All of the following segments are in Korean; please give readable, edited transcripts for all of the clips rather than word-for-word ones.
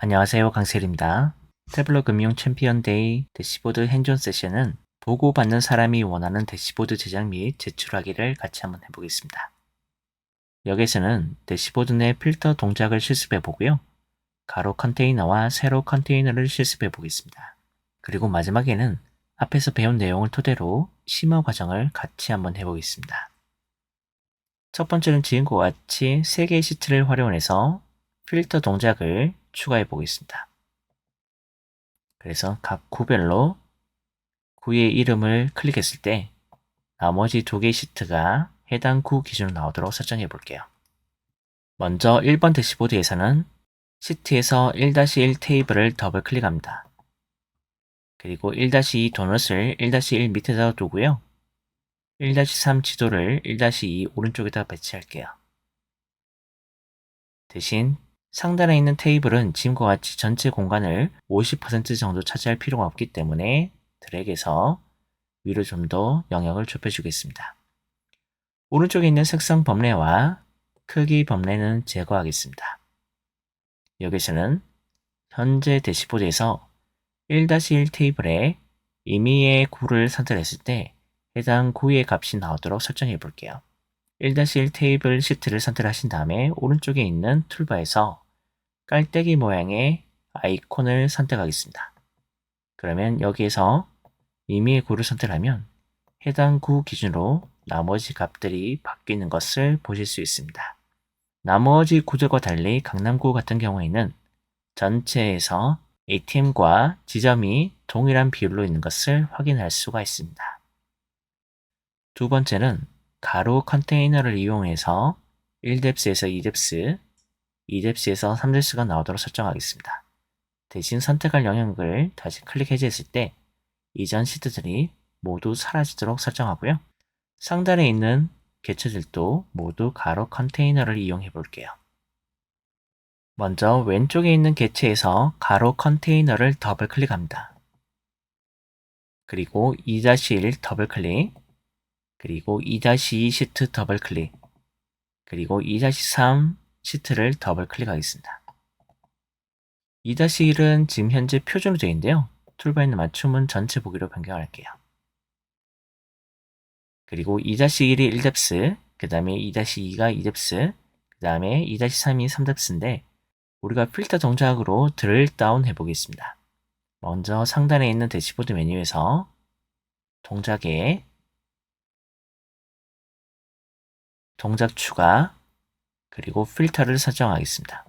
안녕하세요. 강세일입니다. 태블릿 금융 챔피언 데이 대시보드 핸즈온 세션은 보고받는 사람이 원하는 대시보드 제작 및 제출하기를 같이 한번 해보겠습니다. 여기서는 대시보드 내 필터 동작을 실습해 보고요. 가로 컨테이너와 세로 컨테이너를 실습해 보겠습니다. 그리고 마지막에는 앞에서 배운 내용을 토대로 심화 과정을 같이 한번 해보겠습니다. 첫 번째는 지금과 같이 3개의 시트를 활용해서 필터 동작을 추가해 보겠습니다. 그래서 각 구별로 구의 이름을 클릭했을 때 나머지 2개의 시트가 해당 구 기준으로 나오도록 설정해 볼게요. 먼저 1번 대시보드에서는 시트에서 1-1 테이블을 더블 클릭합니다. 그리고 1-2 도넛을 1-1 밑에다 두고요. 1-3 지도를 1-2 오른쪽에다 배치할게요. 대신 상단에 있는 테이블은 지금과 같이 전체 공간을 50% 정도 차지할 필요가 없기 때문에 드래그해서 위로 좀 더 영역을 좁혀주겠습니다. 오른쪽에 있는 색상 범례와 크기 범례는 제거하겠습니다. 여기서는 현재 대시보드에서 1-1 테이블에 임의의 구를 선택했을 때 해당 구의 값이 나오도록 설정해 볼게요. 1-1 테이블 시트를 선택하신 다음에 오른쪽에 있는 툴바에서 깔때기 모양의 아이콘을 선택하겠습니다. 그러면 여기에서 임의의 구를 선택하면 해당 구 기준으로 나머지 값들이 바뀌는 것을 보실 수 있습니다. 나머지 구들과 달리 강남구 같은 경우에는 전체에서 ATM과 지점이 동일한 비율로 있는 것을 확인할 수가 있습니다. 두 번째는 가로 컨테이너를 이용해서 1뎁스에서 2뎁스, 2뎁스에서 3뎁스가 나오도록 설정하겠습니다. 대신 선택할 영역을 다시 클릭 해제했을 때 이전 시트들이 모두 사라지도록 설정하고요. 상단에 있는 개체들도 모두 가로 컨테이너를 이용해 볼게요. 먼저 왼쪽에 있는 개체에서 가로 컨테이너를 더블 클릭합니다. 그리고 2-1 더블 클릭, 그리고 2-2 시트 더블 클릭, 그리고 2-3 시트를 더블 클릭하겠습니다. 2-1은 지금 현재 표준으로 되어 있는데요. 툴바에 있는 맞춤은 전체 보기로 변경할게요. 그리고 2-1이 1뎁스, 그 다음에 2-2가 2뎁스, 그 다음에 2-3이 3뎁스인데 우리가 필터 동작으로 드릴 다운 해보겠습니다. 먼저 상단에 있는 대시보드 메뉴에서 동작에 동작 추가, 그리고 필터를 설정하겠습니다.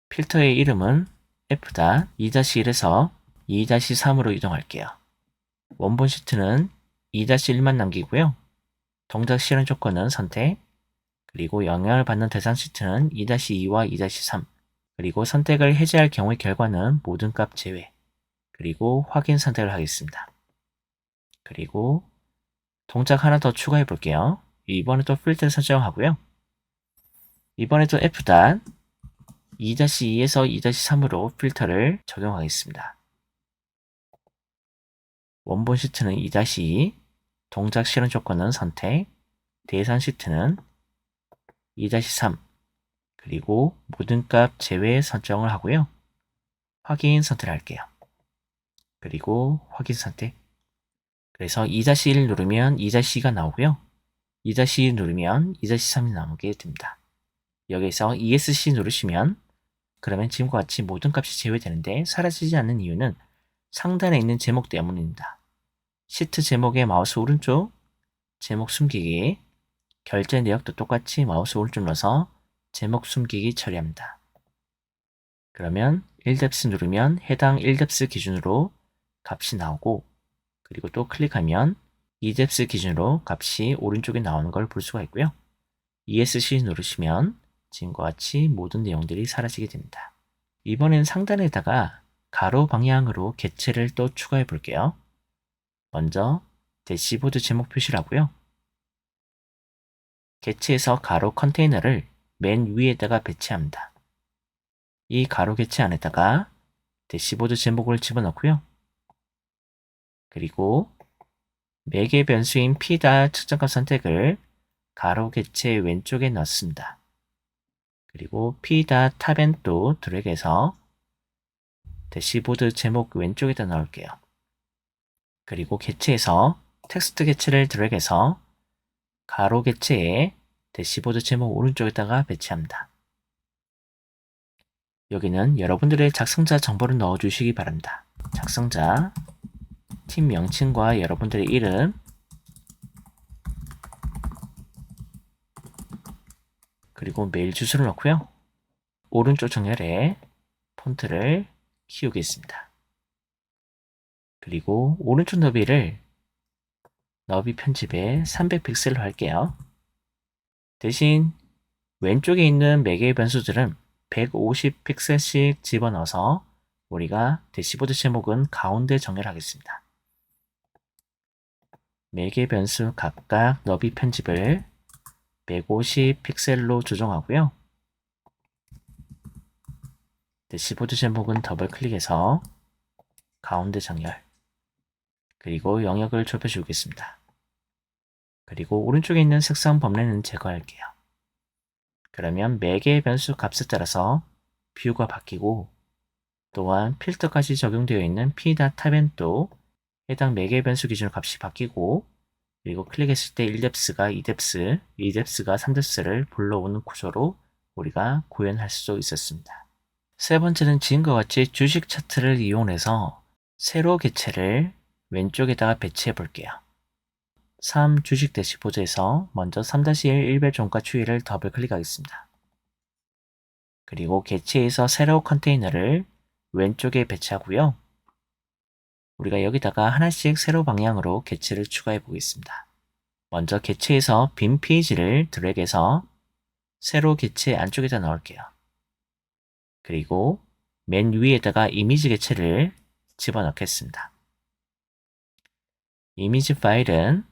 필터의 이름은 F.2-1에서 2-3으로 이동할게요. 원본 시트는 2-1만 남기고요. 동작 실현 조건은 선택, 그리고 영향을 받는 대상 시트는 2-2와 2-3, 그리고 선택을 해제할 경우의 결과는 모든 값 제외, 그리고 확인 선택을 하겠습니다. 그리고 동작 하나 더 추가해 볼게요. 이번에 또 필터를 설정하고요. 이번에도 F.2-2에서 2-3으로 필터를 적용하겠습니다. 원본 시트는 2-2, 동작 실현 조건은 선택, 대상 시트는 2-3, 그리고 모든 값 제외 설정을 하고요. 확인 선택을 할게요. 그리고 확인 선택. 그래서 2-1 누르면 2-2가 나오고요. 2-2 누르면 2-3이 나오게 됩니다. 여기서 ESC 누르시면 그러면 지금과 같이 모든 값이 제외되는데 사라지지 않는 이유는 상단에 있는 제목 때문입니다. 시트 제목의 마우스 오른쪽 제목 숨기기, 결제 내역도 똑같이 마우스 오른쪽 눌러서 제목 숨기기 처리합니다. 그러면 1뎁스 누르면 해당 1뎁스 기준으로 값이 나오고 그리고 또 클릭하면 2뎁스 기준으로 값이 오른쪽에 나오는 걸 볼 수가 있고요. ESC 누르시면 지금과 같이 모든 내용들이 사라지게 됩니다. 이번엔 상단에다가 가로 방향으로 개체를 또 추가해 볼게요. 먼저 대시보드 제목 표시를 하고요. 개체에서 가로 컨테이너를 맨 위에다가 배치합니다. 이 가로 개체 안에다가 대시보드 제목을 집어넣고요. 그리고 매개 변수인 P 측정값 선택을 가로 개체 왼쪽에 넣습니다. 그리고 p.tab도 드래그해서 대시보드 제목 왼쪽에다 넣을게요. 그리고 개체에서 텍스트 개체를 드래그해서 가로 개체에 대시보드 제목 오른쪽에다가 배치합니다. 여기는 여러분들의 작성자 정보를 넣어주시기 바랍니다. 작성자, 팀 명칭과 여러분들의 이름, 그리고 메일 주소를 넣고요. 오른쪽 정렬에 폰트를 키우겠습니다. 그리고 오른쪽 너비 편집에 300픽셀로 할게요. 대신 왼쪽에 있는 매개의 변수들은 150픽셀씩 집어넣어서 우리가 대시보드 제목은 가운데 정렬하겠습니다. 매개 변수 각각 너비 편집을 150픽셀로 조정하고요. 대시보드 제목은 더블 클릭해서 가운데 정렬, 그리고 영역을 좁혀주겠습니다. 그리고 오른쪽에 있는 색상 범례는 제거할게요. 그러면 매개 변수 값에 따라서 뷰가 바뀌고 또한 필터까지 적용되어 있는 p.tab도 해당 매개 변수 기준 값이 바뀌고 그리고 클릭했을 때 1뎁스가 2뎁스, 2뎁스가 3뎁스를 불러오는 구조로 우리가 구현할 수 있었습니다. 세 번째는 지금과 같이 주식 차트를 이용해서 세로 개체를 왼쪽에다가 배치해 볼게요. 3 주식 대시보드에서 먼저 3-1 일별 종가 추이를 더블 클릭하겠습니다. 그리고 개체에서 세로 컨테이너를 왼쪽에 배치하고요. 우리가 여기다가 하나씩 세로 방향으로 개체를 추가해 보겠습니다. 먼저 개체에서 빈 페이지를 드래그해서 세로 개체 안쪽에다 넣을게요. 그리고 맨 위에다가 이미지 개체를 집어넣겠습니다. 이미지 파일은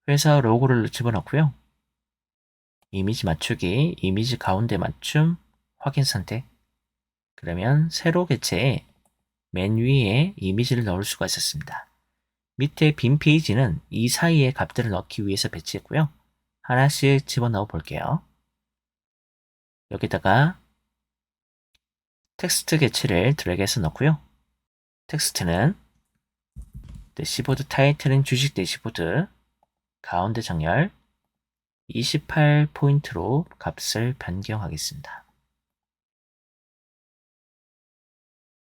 회사 로고를 집어넣고요. 이미지 맞추기, 이미지 가운데 맞춤, 확인 선택. 그러면 세로 개체에 맨 위에 이미지를 넣을 수가 있었습니다. 밑에 빈 페이지는 이 사이에 값들을 넣기 위해서 배치했고요. 하나씩 집어넣어 볼게요. 여기다가 텍스트 개체를 드래그해서 넣고요. 텍스트는 대시보드 타이틀은 주식 대시보드, 가운데 정렬, 28포인트로 값을 변경하겠습니다.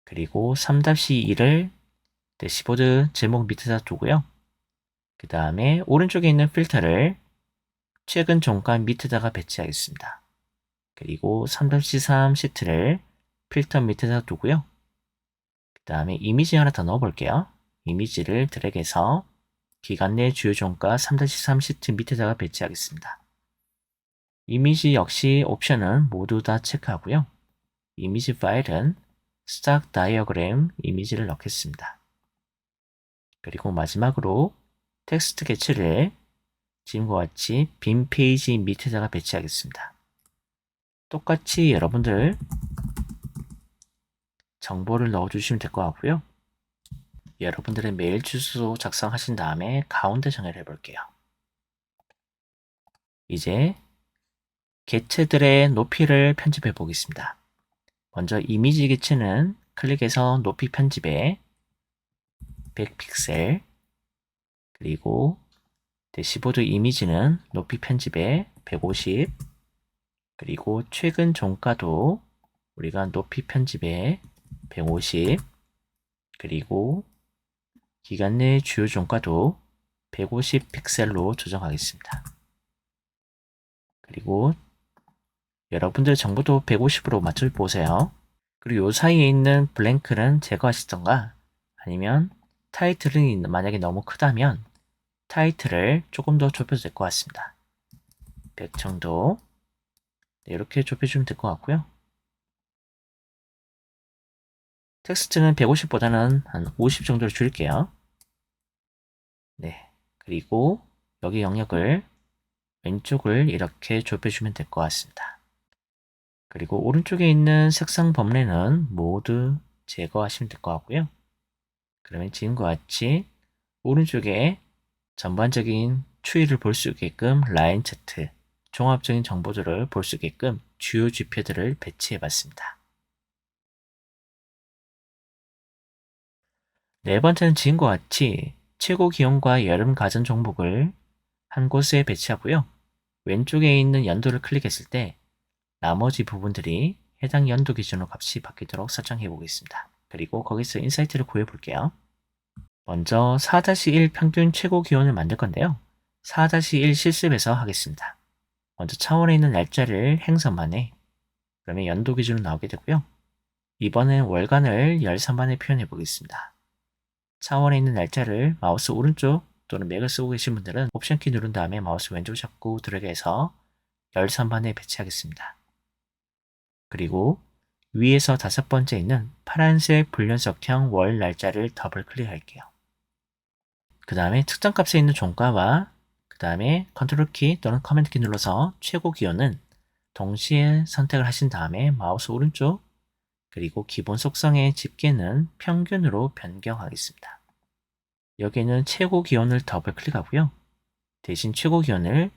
그리고 3-2를 대시보드 제목 밑에다 두고요. 그 다음에 오른쪽에 있는 필터를 최근 종가 밑에다가 배치하겠습니다. 그리고 3-3 시트를 필터 밑에다 두고요. 그 다음에 이미지 하나 더 넣어볼게요. 이미지를 드래그해서 기간 내 주요 종가 3-3 시트 밑에다가 배치하겠습니다. 이미지 역시 옵션은 모두 다 체크하고요. 이미지 파일은 스탁 다이어그램 이미지를 넣겠습니다. 그리고 마지막으로 텍스트 개체를 지금과 같이 빈 페이지 밑에다가 배치하겠습니다. 똑같이 여러분들 정보를 넣어주시면 될 것 같고요. 여러분들의 메일 주소 작성하신 다음에 가운데 정렬해 볼게요. 이제 개체들의 높이를 편집해 보겠습니다. 먼저 이미지 개체는 클릭해서 높이 편집에 100픽셀, 그리고 대시보드 이미지는 높이 편집에 150, 그리고 최근 종가도 우리가 높이 편집에 150, 그리고 기간 내 주요 종가도 150 픽셀로 조정하겠습니다. 그리고 여러분들 정보도 150으로 맞춰보세요. 그리고 이 사이에 있는 블랭크는 제거하시던가 아니면 타이틀이 만약에 너무 크다면 타이틀을 조금 더 좁혀도 될 것 같습니다. 100 정도. 네, 이렇게 좁혀주면 될 것 같고요. 텍스트는 150보다는 한 50 정도로 줄일게요. 네. 그리고 여기 영역을 왼쪽을 이렇게 좁혀주면 될 것 같습니다. 그리고 오른쪽에 있는 색상 범례는 모두 제거하시면 될 것 같고요. 그러면 지금과 같이 오른쪽에 전반적인 추이를 볼 수 있게끔 라인 차트, 종합적인 정보들을 볼 수 있게끔 주요 지표들을 배치해 봤습니다. 네 번째는 지금과 같이 최고 기온과 여름 가전 종목을 한 곳에 배치하고요. 왼쪽에 있는 연도를 클릭했을 때 나머지 부분들이 해당 연도 기준으로 값이 바뀌도록 설정해 보겠습니다. 그리고 거기서 인사이트를 구해 볼게요. 먼저 4-1 평균 최고 기온을 만들 건데요. 4-1 실습에서 하겠습니다. 먼저 차원에 있는 날짜를 행선반에, 그러면 연도 기준으로 나오게 되고요. 이번엔 월간을 열선반에 표현해 보겠습니다. 차원에 있는 날짜를 마우스 오른쪽 또는 맥을 쓰고 계신 분들은 옵션 키 누른 다음에 마우스 왼쪽 잡고 드래그해서 열선반에 배치하겠습니다. 그리고 위에서 5번째 있는 파란색 불연속형 월 날짜를 더블 클릭할게요. 그 다음에 측정값에 있는 종가와 그 다음에 컨트롤 키 또는 커맨드 키 눌러서 최고 기온은 동시에 선택을 하신 다음에 마우스 오른쪽 그리고 기본 속성의 집계는 평균으로 변경하겠습니다. 여기는 최고 기온을 더블 클릭하고요. 대신 최고 기온을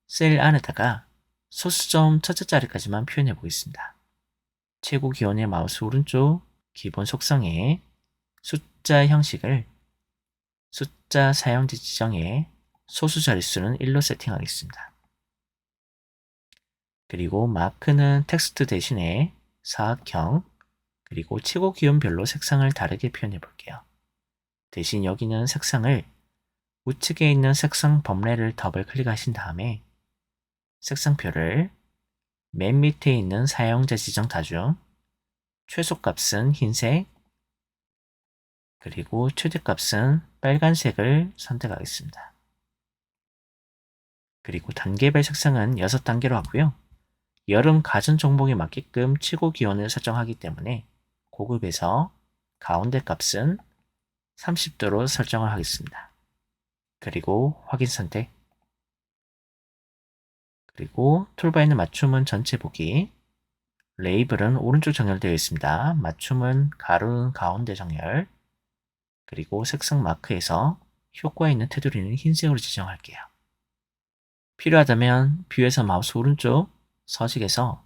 셀 안에다가 소수점 첫째 자리까지만 표현해 보겠습니다. 최고 기온의 마우스 오른쪽 기본 속성의 숫자 형식을 숫자 사용지 지정에 소수 자릿수는 1로 세팅하겠습니다. 그리고 마크는 텍스트 대신에 사각형 그리고 최고 기온별로 색상을 다르게 표현해 볼게요. 대신 여기는 색상을 우측에 있는 색상 범례를 더블 클릭하신 다음에 색상표를 맨 밑에 있는 사용자 지정 다중 최소값은 흰색 그리고 최대값은 빨간색을 선택하겠습니다. 그리고 단계별 색상은 6단계로 하고요. 여름 가전 종목에 맞게끔 최고 기온을 설정하기 때문에 고급에서 가운데 값은 30도로 설정을 하겠습니다. 그리고 확인 선택 그리고 툴바에 있는 맞춤은 전체 보기 레이블은 오른쪽 정렬되어 있습니다. 맞춤은 가로는 가운데 정렬 그리고 색상 마크에서 효과에 있는 테두리는 흰색으로 지정할게요. 필요하다면 뷰에서 마우스 오른쪽 서식에서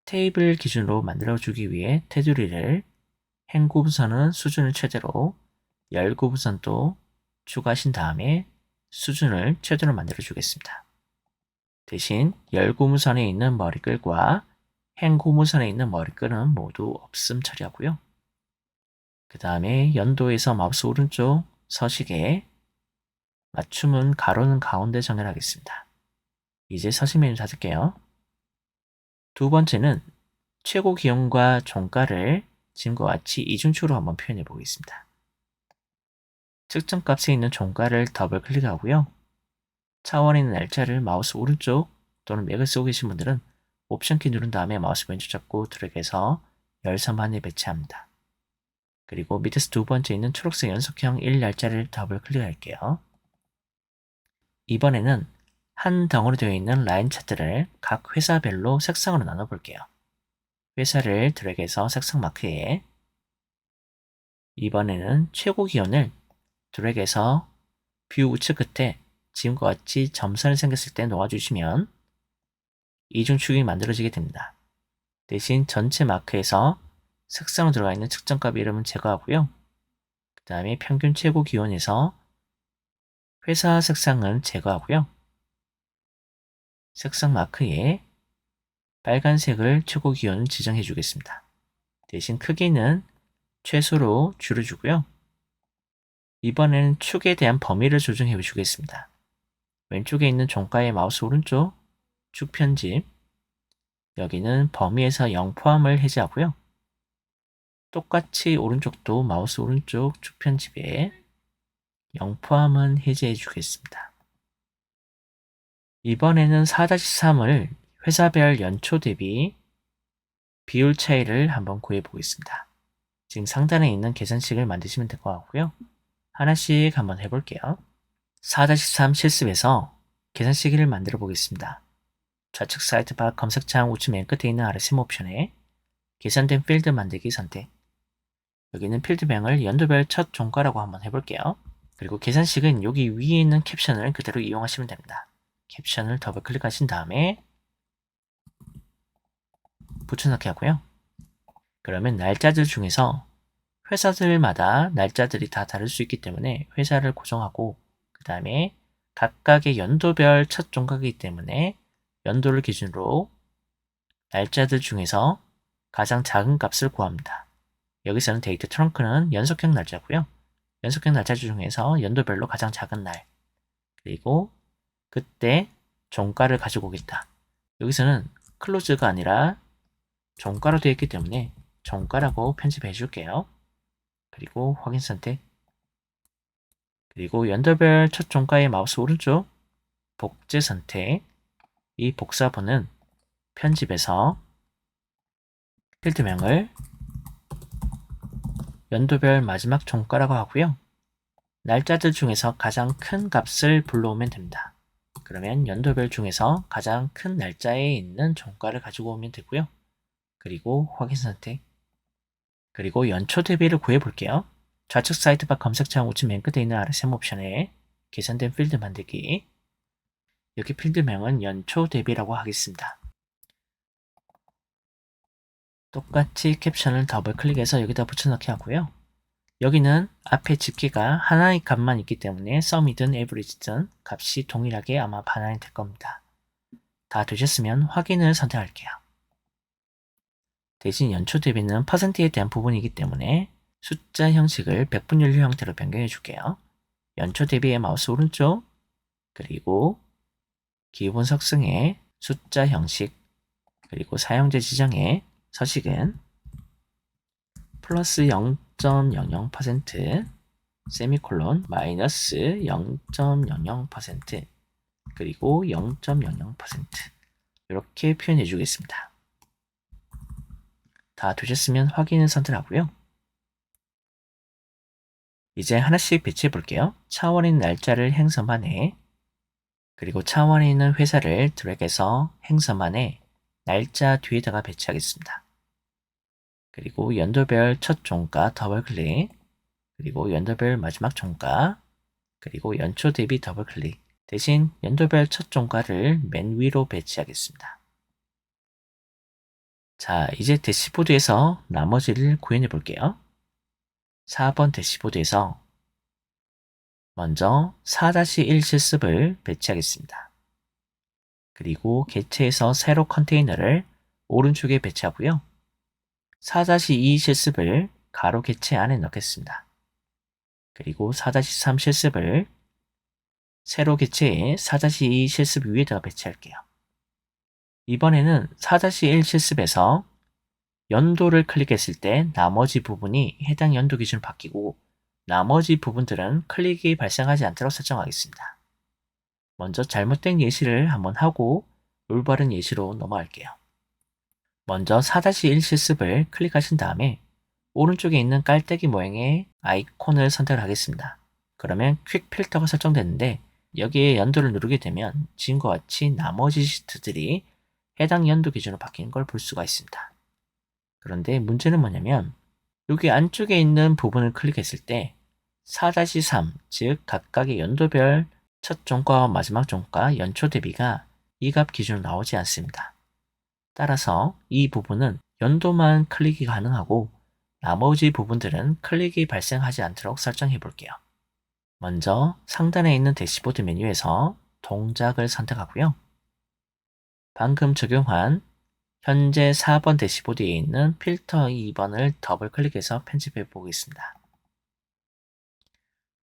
테이블 기준으로 만들어주기 위해 테두리를 행구분선은 수준을 최대로 열구분선도 추가하신 다음에 수준을 최대로 만들어 주겠습니다. 대신 열구분선에 있는 머리글과 행구분선에 있는 머리글은 모두 없음 처리하고요. 그 다음에 연도에서 마우스 오른쪽 서식에 맞춤은 가로는 가운데 정렬하겠습니다. 이제 서식 메뉴 닫을게요. 두 번째는 최고 기온과 종가를 지금과 같이 이중축으로 한번 표현해 보겠습니다. 측정값에 있는 종가를 더블 클릭하고요. 차원에 있는 날짜를 마우스 오른쪽 또는 맥을 쓰고 계신 분들은 옵션 키 누른 다음에 마우스 왼쪽 잡고 드래그해서 열선반에 배치합니다. 그리고 밑에서 두 번째 있는 초록색 연속형 1 날짜를 더블 클릭할게요. 이번에는 한 덩어리 되어 있는 라인 차트를 각 회사별로 색상으로 나눠 볼게요. 회사를 드래그해서 색상 마크에 이번에는 최고 기온을 드래그해서 뷰 우측 끝에 지금과 같이 점선이 생겼을 때 놓아주시면 이중축이 만들어지게 됩니다. 대신 전체 마크에서 색상으로 들어가 있는 측정값 이름은 제거하고요. 그 다음에 평균 최고 기온에서 회사 색상은 제거하고요. 색상 마크에 빨간색을 최고 기온을 지정해 주겠습니다. 대신 크기는 최소로 줄여주고요. 이번에는 축에 대한 범위를 조정해 주겠습니다. 왼쪽에 있는 종가의 마우스 오른쪽 축 편집 여기는 범위에서 0 포함을 해제하고요. 똑같이 오른쪽도 마우스 오른쪽 축 편집에 0 포함은 해제해 주겠습니다. 이번에는 4-3을 회사별 연초 대비 비율 차이를 한번 구해 보겠습니다. 지금 상단에 있는 계산식을 만드시면 될 것 같고요. 하나씩 한번 해볼게요. 4-3 실습에서 계산식을 만들어 보겠습니다. 좌측 사이드바 검색창 우측 맨 끝에 있는 RSM 옵션에 계산된 필드 만들기 선택 여기는 필드명을 연도별 첫 종가라고 한번 해볼게요. 그리고 계산식은 여기 위에 있는 캡션을 그대로 이용하시면 됩니다. 캡션을 더블 클릭하신 다음에 붙여넣기 하고요. 그러면 날짜들 중에서 회사들마다 날짜들이 다 다를 수 있기 때문에 회사를 고정하고 그 다음에 각각의 연도별 첫 종가이기 때문에 연도를 기준으로 날짜들 중에서 가장 작은 값을 구합니다. 여기서는 데이트 트렁크는 연속형 날짜고요. 연속형 날짜 중에서 연도별로 가장 작은 날 그리고 그때 종가를 가지고 오겠다. 여기서는 클로즈가 아니라 종가로 되어 있기 때문에 종가라고 편집해 줄게요. 그리고 확인 선택 그리고 연도별 첫 종가의 마우스 오른쪽 복제 선택 이 복사본은 편집해서 필드명을 연도별 마지막 종가라고 하고요. 날짜들 중에서 가장 큰 값을 불러오면 됩니다. 그러면 연도별 중에서 가장 큰 날짜에 있는 종가를 가지고 오면 되고요. 그리고 확인 선택 그리고 연초 대비를 구해 볼게요. 좌측 사이드바 검색창 우측 맨 끝에 있는 RSM 옵션에 계산된 필드 만들기 여기 필드명은 연초 대비라고 하겠습니다. 똑같이 캡션을 더블 클릭해서 여기다 붙여넣기 하고요. 여기는 앞에 집계가 하나의 값만 있기 때문에 썸이든 에버리지든 값이 동일하게 아마 반환이 될 겁니다. 다 되셨으면 확인을 선택할게요. 대신 연초 대비는 퍼센트에 대한 부분이기 때문에 숫자 형식을 백분율 형태로 변경해 줄게요. 연초 대비의 마우스 오른쪽 그리고 기본 속성의 숫자 형식 그리고 사용자 지정의 서식은 플러스 0.00% 세미콜론 마이너스 0.00% 그리고 0.00% 이렇게 표현해 주겠습니다. 다 되셨으면 확인을 선택하고요. 이제 하나씩 배치해 볼게요. 차원에 있는 날짜를 행서만에 그리고 차원에 있는 회사를 드래그해서 행서만에 날짜 뒤에다가 배치하겠습니다. 그리고 연도별 첫 종가 더블 클릭 그리고 연도별 마지막 종가 그리고 연초 대비 더블 클릭 대신 연도별 첫 종가를 맨 위로 배치하겠습니다. 자, 이제 대시보드에서 나머지를 구현해 볼게요. 4번 대시보드에서 먼저 4-1 실습을 배치하겠습니다. 그리고 개체에서 세로 컨테이너를 오른쪽에 배치하고요. 4-2 실습을 가로 개체 안에 넣겠습니다. 그리고 4-3 실습을 세로 개체에 4-2 실습 위에다가 배치할게요. 이번에는 4-1 실습에서 연도를 클릭했을 때 나머지 부분이 해당 연도 기준으로 바뀌고 나머지 부분들은 클릭이 발생하지 않도록 설정하겠습니다. 먼저 잘못된 예시를 한번 하고 올바른 예시로 넘어갈게요. 먼저 4-1 실습을 클릭하신 다음에 오른쪽에 있는 깔때기 모양의 아이콘을 선택을 하겠습니다. 그러면 퀵 필터가 설정됐는데 여기에 연도를 누르게 되면 지금과 같이 나머지 시트들이 해당 연도 기준으로 바뀌는 걸 볼 수가 있습니다. 그런데 문제는 뭐냐면 여기 안쪽에 있는 부분을 클릭했을 때 4-3, 즉 각각의 연도별 첫 종가와 마지막 종가 연초 대비가 이 값 기준으로 나오지 않습니다. 따라서 이 부분은 연도만 클릭이 가능하고 나머지 부분들은 클릭이 발생하지 않도록 설정해 볼게요. 먼저 상단에 있는 대시보드 메뉴에서 동작을 선택하고요. 방금 적용한 현재 4번 대시보드에 있는 필터 2번을 더블 클릭해서 편집해 보겠습니다.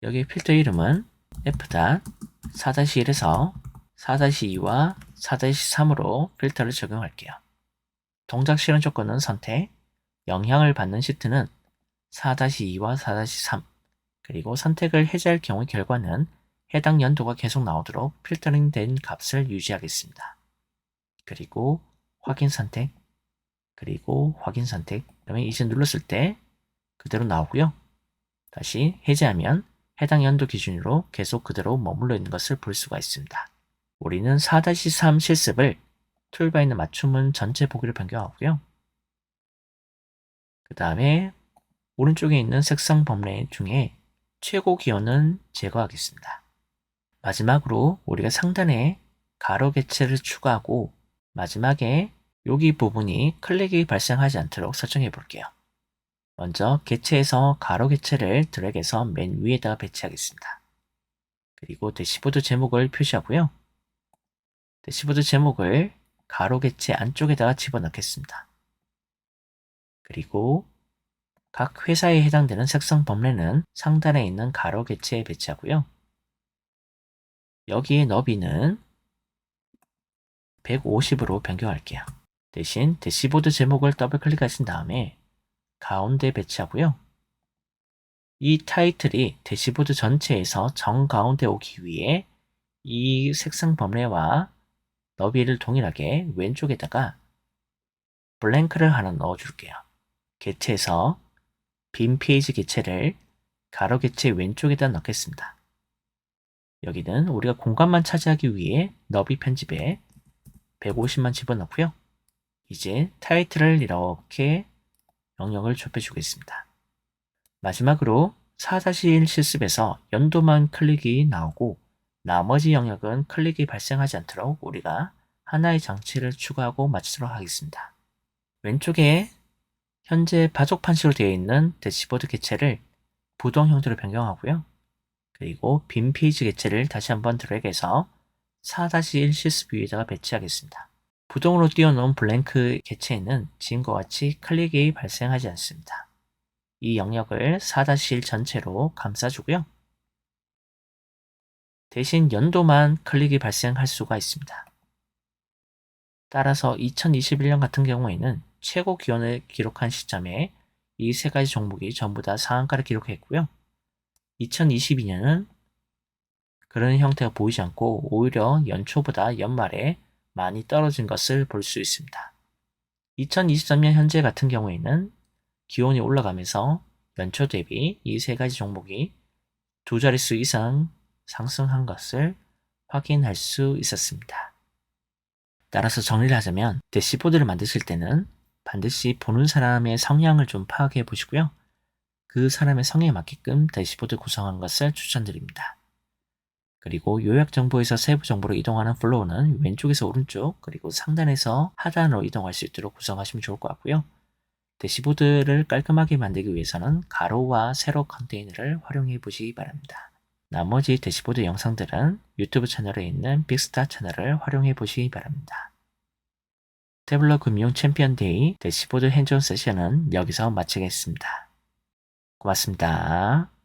여기 필터 이름은 f.4-1에서 4-2와 4-3으로 필터를 적용할게요. 동작 실현 조건은 선택, 영향을 받는 시트는 4-2와 4-3, 그리고 선택을 해제할 경우의 결과는 해당 연도가 계속 나오도록 필터링 된 값을 유지하겠습니다. 그리고 확인 선택, 그리고 확인 선택, 그러면 이제 눌렀을 때 그대로 나오고요. 다시 해제하면 해당 연도 기준으로 계속 그대로 머물러 있는 것을 볼 수가 있습니다. 우리는 4-3 실습을 툴바에 있는 맞춤은 전체 보기를 변경하고요. 그 다음에 오른쪽에 있는 색상 범례 중에 최고 기호는 제거하겠습니다. 마지막으로 우리가 상단에 가로 개체를 추가하고 마지막에 여기 부분이 클릭이 발생하지 않도록 설정해 볼게요. 먼저 개체에서 가로 개체를 드래그해서 맨 위에다가 배치하겠습니다. 그리고 대시보드 제목을 표시하고요. 대시보드 제목을 가로 개체 안쪽에다가 집어넣겠습니다. 그리고 각 회사에 해당되는 색상 범례는 상단에 있는 가로 개체에 배치하고요. 여기에 너비는 150으로 변경할게요. 대신 대시보드 제목을 더블 클릭하신 다음에 가운데 배치하고요. 이 타이틀이 대시보드 전체에서 정가운데 오기 위해 이 색상 범례와 너비를 동일하게 왼쪽에다가 블랭크를 하나 넣어줄게요. 개체에서 빈 페이지 개체를 가로 개체 왼쪽에다 넣겠습니다. 여기는 우리가 공간만 차지하기 위해 너비 편집에 150만 집어넣고요. 이제 타이틀을 이렇게 영역을 좁혀주겠습니다. 마지막으로 4-1 실습에서 연도만 클릭이 나오고 나머지 영역은 클릭이 발생하지 않도록 우리가 하나의 장치를 추가하고 맞추도록 하겠습니다. 왼쪽에 현재 바둑 판시로 되어 있는 대시보드 개체를 부동 형태로 변경하고요. 그리고 빈 페이지 개체를 다시 한번 드래그해서 4-1 실습 위에다가 배치하겠습니다. 부동으로 띄워놓은 블랭크 개체에는 지금과 같이 클릭이 발생하지 않습니다. 이 영역을 4-1 전체로 감싸주고요. 대신 연도만 클릭이 발생할 수가 있습니다. 따라서 2021년 같은 경우에는 최고 기온을 기록한 시점에 이 세 가지 종목이 전부 다 상한가를 기록했고요. 2022년은 그런 형태가 보이지 않고 오히려 연초보다 연말에 많이 떨어진 것을 볼 수 있습니다. 2023년 현재 같은 경우에는 기온이 올라가면서 연초 대비 이 세 가지 종목이 두 자릿수 이상 상승한 것을 확인할 수 있었습니다. 따라서 정리를 하자면 대시보드를 만드실 때는 반드시 보는 사람의 성향을 좀 파악해 보시고요. 그 사람의 성향에 맞게끔 대시보드 구성한 것을 추천드립니다. 그리고 요약 정보에서 세부 정보로 이동하는 플로우는 왼쪽에서 오른쪽 그리고 상단에서 하단으로 이동할 수 있도록 구성하시면 좋을 것 같고요. 대시보드를 깔끔하게 만들기 위해서는 가로와 세로 컨테이너를 활용해 보시기 바랍니다. 나머지 대시보드 영상들은 유튜브 채널에 있는 빅스타 채널을 활용해 보시기 바랍니다. 태블러 금융 챔피언 데이 대시보드 핸즈온 세션은 여기서 마치겠습니다. 고맙습니다.